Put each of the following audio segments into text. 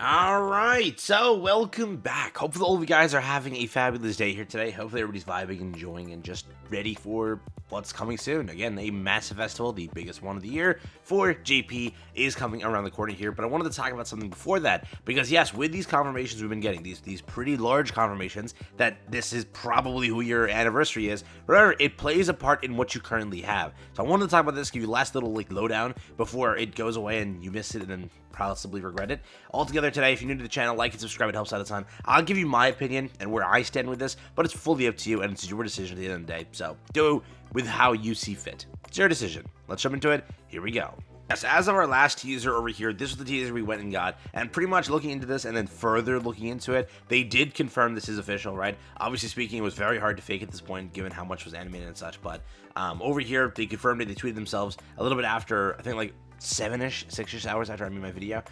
Alright, so welcome back. Hopefully all of you guys are having a fabulous day here today. Hopefully everybody's vibing, enjoying, and just ready for what's coming soon. Again, a massive festival, the biggest one of the year for JP, is coming around the corner here. But I wanted to talk about something before that, because yes, with these confirmations we've been getting, these pretty large confirmations that this is probably who your anniversary is, remember, it plays a part in what you currently have. So I wanted to talk about this, give you the last little lowdown before it goes away and you miss it and then possibly regret it. Altogether today, if you're new to the channel, like and subscribe, it helps out a ton. I'll give you my opinion and where I stand with this, but it's fully up to you and it's your decision at the end of the day. So do with how you see fit. It's your decision. Let's jump into it. Here we go. Yes, as of our last teaser over here, this was the teaser we went and got, and pretty much looking into this and then further looking into it, they did confirm this is official, right? Obviously speaking, it was very hard to fake at this point, given how much was animated and such, but over here, they confirmed it. They tweeted themselves a little bit after, I think like 6-ish hours after I made my video.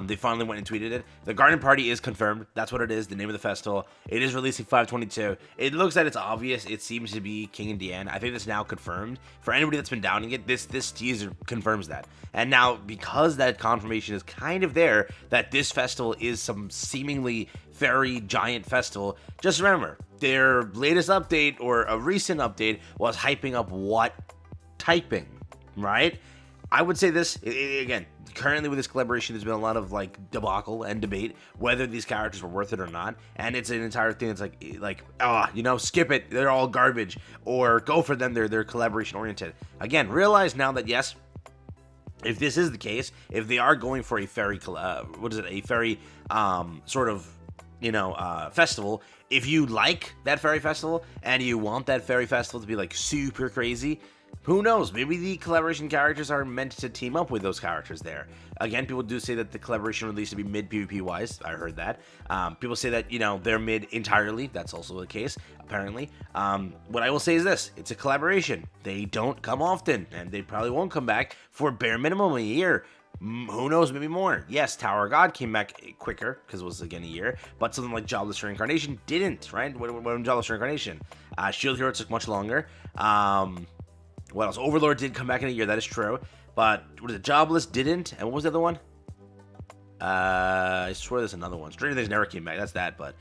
They finally went and tweeted it. The garden party is confirmed. That's what it is, the name of the festival. It is releasing 5/22. It looks like it's obvious. It seems to be King and Deanne. I think that's now confirmed. For anybody that's been doubting it, this teaser confirms that. And now, because that confirmation is kind of there, that this festival is some seemingly very giant festival, just remember, their latest update, or a recent update, was hyping up what? Typing, right? I would say this, again, currently with this collaboration, there's been a lot of debacle and debate whether these characters were worth it or not, and it's an entire thing that's skip it, they're all garbage, or go for them, they're collaboration oriented. Again, realize now that yes, if this is the case, if they are going for a fairy festival, if you like that fairy festival and you want that fairy festival to be super crazy, who knows? Maybe the collaboration characters are meant to team up with those characters there. Again, people do say that the collaboration release to be mid PvP wise. I heard that. People say that, they're mid entirely. That's also the case, apparently. What I will say is this. It's a collaboration. They don't come often, and they probably won't come back for bare minimum a year. Who knows, maybe more. Yes, Tower of God came back quicker, because it was, again, a year, but something like Jobless Reincarnation didn't, right? When Jobless Reincarnation. Shield Hero took much longer. What else? Overlord did come back in a year, that is true. But, what is it? Jobless didn't, and what was the other one? I swear there's another one. Stranger Things never came back, that's that, but,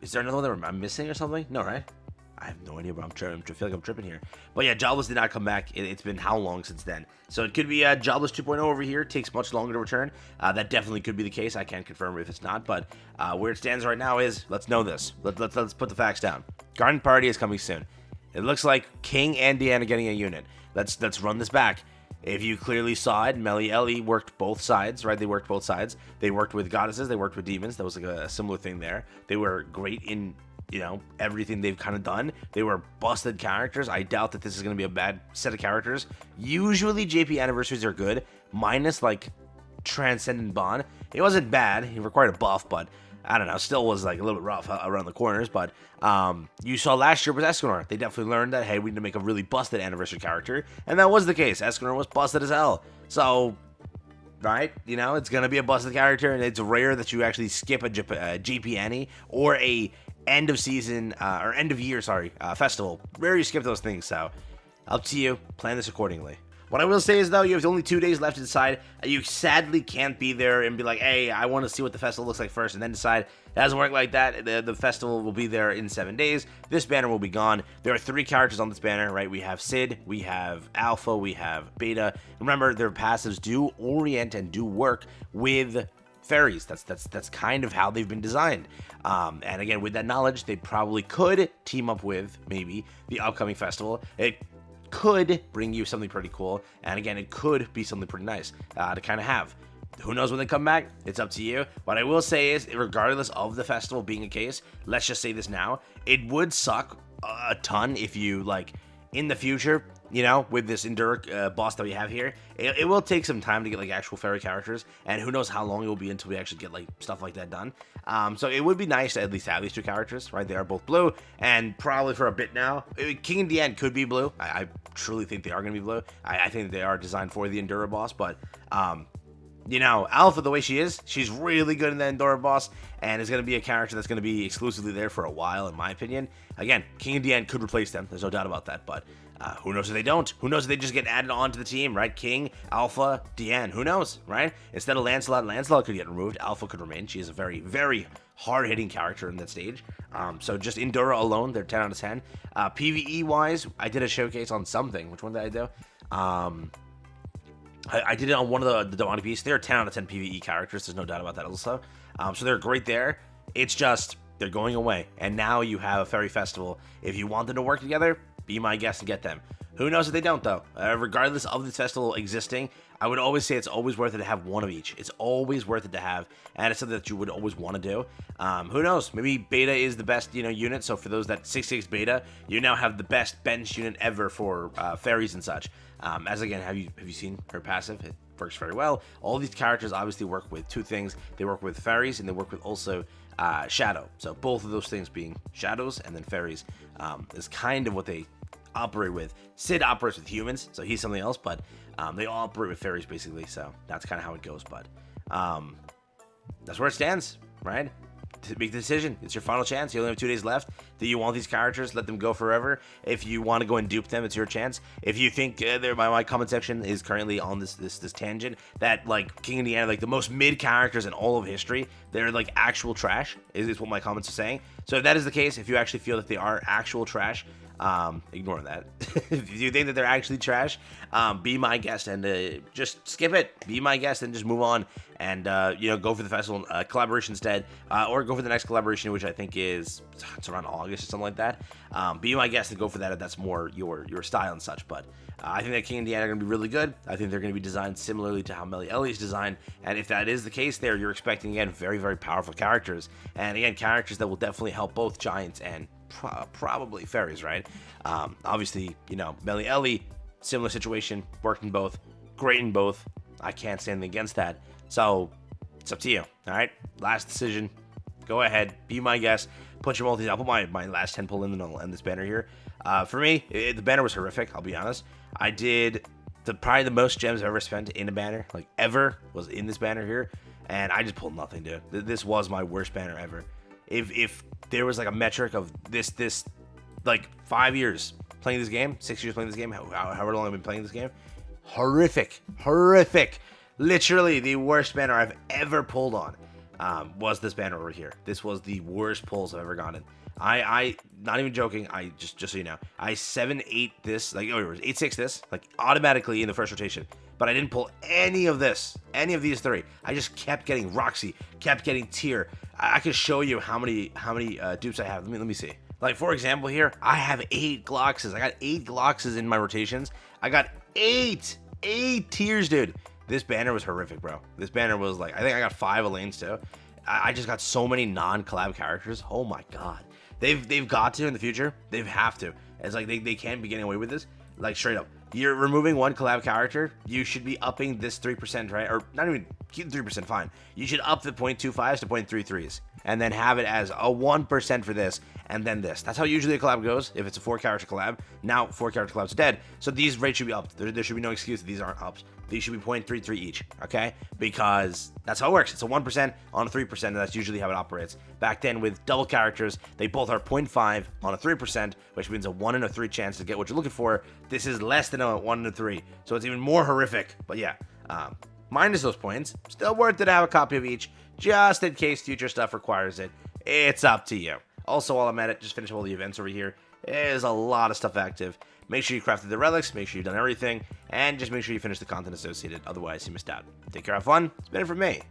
is there another one that I'm missing or something? No, right? I have no idea, but I feel like I'm tripping here. But yeah, Jobless did not come back. It's been how long since then? So it could be Jobless 2.0 over here. It takes much longer to return. That definitely could be the case. I can't confirm if it's not, but where it stands right now is, let's know this. Let's put the facts down. Garden Party is coming soon. It looks like King and Deanne are getting a unit. Let's run this back. If you clearly saw it, Melly Ellie worked both sides, right? They worked both sides. They worked with goddesses. They worked with demons. That was a similar thing there. They were great in everything they've kind of done. They were busted characters. I doubt that this is going to be a bad set of characters. Usually JP anniversaries are good, minus Transcendent Bond. It wasn't bad. He required a buff, but I don't know, still was a little bit rough around the corners. But you saw last year was Escanor. They definitely learned that, hey, we need to make a really busted anniversary character, and that was the case. Escanor was busted as hell. So, right, it's gonna be a busted character, and it's rare that you actually skip a GP Annie or a end of season or end of year, festival. Rare you skip those things. So, up to you. Plan this accordingly. What I will say is, though, you have only 2 days left to decide. You sadly can't be there and be like, hey, I want to see what the festival looks like first, and then decide. It doesn't work like that. The festival will be there in 7 days. This banner will be gone. There are 3 characters on this banner, right? We have Sid, we have Alpha, we have Beta. Remember, their passives do orient and do work with fairies. That's kind of how they've been designed. And again, with that knowledge, they probably could team up with, maybe, the upcoming festival. It could bring you something pretty cool, and again, it could be something pretty nice to kind of have. Who knows when they come back? It's up to you. What I will say is, regardless of the festival being a case, let's just say this now, it would suck a ton if you, in the future, with this Enduric boss that we have here, it will take some time to get actual fairy characters, and who knows how long it will be until we actually get stuff like that done. So it would be nice to at least have these 2 characters, right? They are both blue, and probably for a bit now, King and Deanne could be blue. I truly think they are going to be blue. I think they are designed for the Endura boss, but you know, Alpha, the way she is, she's really good in the Endora boss, and is going to be a character that's going to be exclusively there for a while, in my opinion. Again, King and Diane could replace them. There's no doubt about that, but who knows if they don't? Who knows if they just get added onto the team, right? King, Alpha, Diane, who knows, right? Instead of Lancelot could get removed. Alpha could remain. She is a very, very hard-hitting character in that stage. So just Endora alone, they're 10 out of 10. PvE-wise, I did a showcase on something. Which one did I do? I did it on one of the demonic beasts. They're 10 out of 10 PvE characters. There's no doubt about that also. So they're great there. It's just, they're going away. And now you have a Fairy Festival. If you want them to work together, be my guest and get them. Who knows if they don't, though? Regardless of this festival existing, I would always say it's always worth it to have one of each. It's always worth it to have, and it's something that you would always want to do. Who knows? Maybe Beta is the best, unit. So for those that 6-6 Beta, you now have the best bench unit ever for fairies and such. As again, have you seen her passive? It works very well. All these characters obviously work with two things. They work with fairies, and they work with also shadow. So both of those things being shadows and then fairies is kind of what they operate with. Sid operates with humans, so he's something else, but they all operate with fairies basically, so that's kind of how it goes. But that's where it stands, right? To make the decision. It's your final chance. You only have 2 days left. Do you want these characters? Let them go forever. If you want to go and dupe them, it's your chance. If you think my comment section is currently on this tangent that like King and Deanna, like the most mid characters in all of history, they're like actual trash, is what my comments are saying. So if that is the case, if you actually feel that they are actual trash, ignore that. If you think that they're actually trash, be my guest and just skip it. Be my guest and just move on and go for the festival collaboration instead, or go for the next collaboration, which I think is it's around August or something like that. Be my guest and go for that if that's more your style and such. But I think that King and Deanna are going to be really good. I think they're going to be designed similarly to how Melly Ellie is designed, and if that is the case there, you're expecting again very, very powerful characters, and again characters that will definitely help both giants and probably fairies, right? Obviously, Melly Ellie, similar situation, worked in both, great in both. I can't stand against that. So it's up to you. All right, last decision. Go ahead, be my guest. Put your multis. I'll put my last 10 pull in and I'll end this banner here. For me, the banner was horrific. I'll be honest. I did probably the most gems I've ever spent in a banner, like ever, was in this banner here, and I just pulled nothing, dude. This was my worst banner ever. If there was like a metric of this like 5 years playing this game, 6 years playing this game, however long I've been playing this game, horrific, literally the worst banner I've ever pulled on was this banner over here. This was the worst pulls I've ever gotten. I not even joking. I just so you know, I 7-8 this, like 8-6 this, like automatically in the first rotation. But I didn't pull any of these three. I just kept getting Roxy, kept getting Tier. I can show you how many dupes I have. Let me see. Like for example here, I have 8 Gloxes. I got 8 Gloxes in my rotations. I got 8 Tiers, dude. This banner was horrific, bro. This banner was like, I think I got 5 Elaines too. I just got so many non-collab characters. Oh my god. They've got to in the future. They have to. It's like they can't be getting away with this. Like straight up. You're removing one collab character, you should be upping this 3%, right? Or not even, keep the 3% fine. You should up the 0.25s to 0.33s. And then have it as a 1% for this, and then this. That's how usually a collab goes, if it's a 4-character collab. Now, 4-character collab's dead, so these rates should be upped. There should be no excuse that these aren't upped. These should be 0.33 each, okay? Because that's how it works. It's a 1% on a 3%, and that's usually how it operates. Back then, with double characters, they both are 0.5 on a 3%, which means a 1 in a 3 chance to get what you're looking for. This is less than a 1 in a 3, so it's even more horrific. But yeah, minus those points. Still worth it to have a copy of each, just in case future stuff requires it. It's up to you. Also, while I'm at it, just finish all the events over here. There's a lot of stuff active. Make sure you crafted the relics, make sure you've done everything, and just make sure you finish the content associated, otherwise you missed out. Take care, have fun. It's been it from me.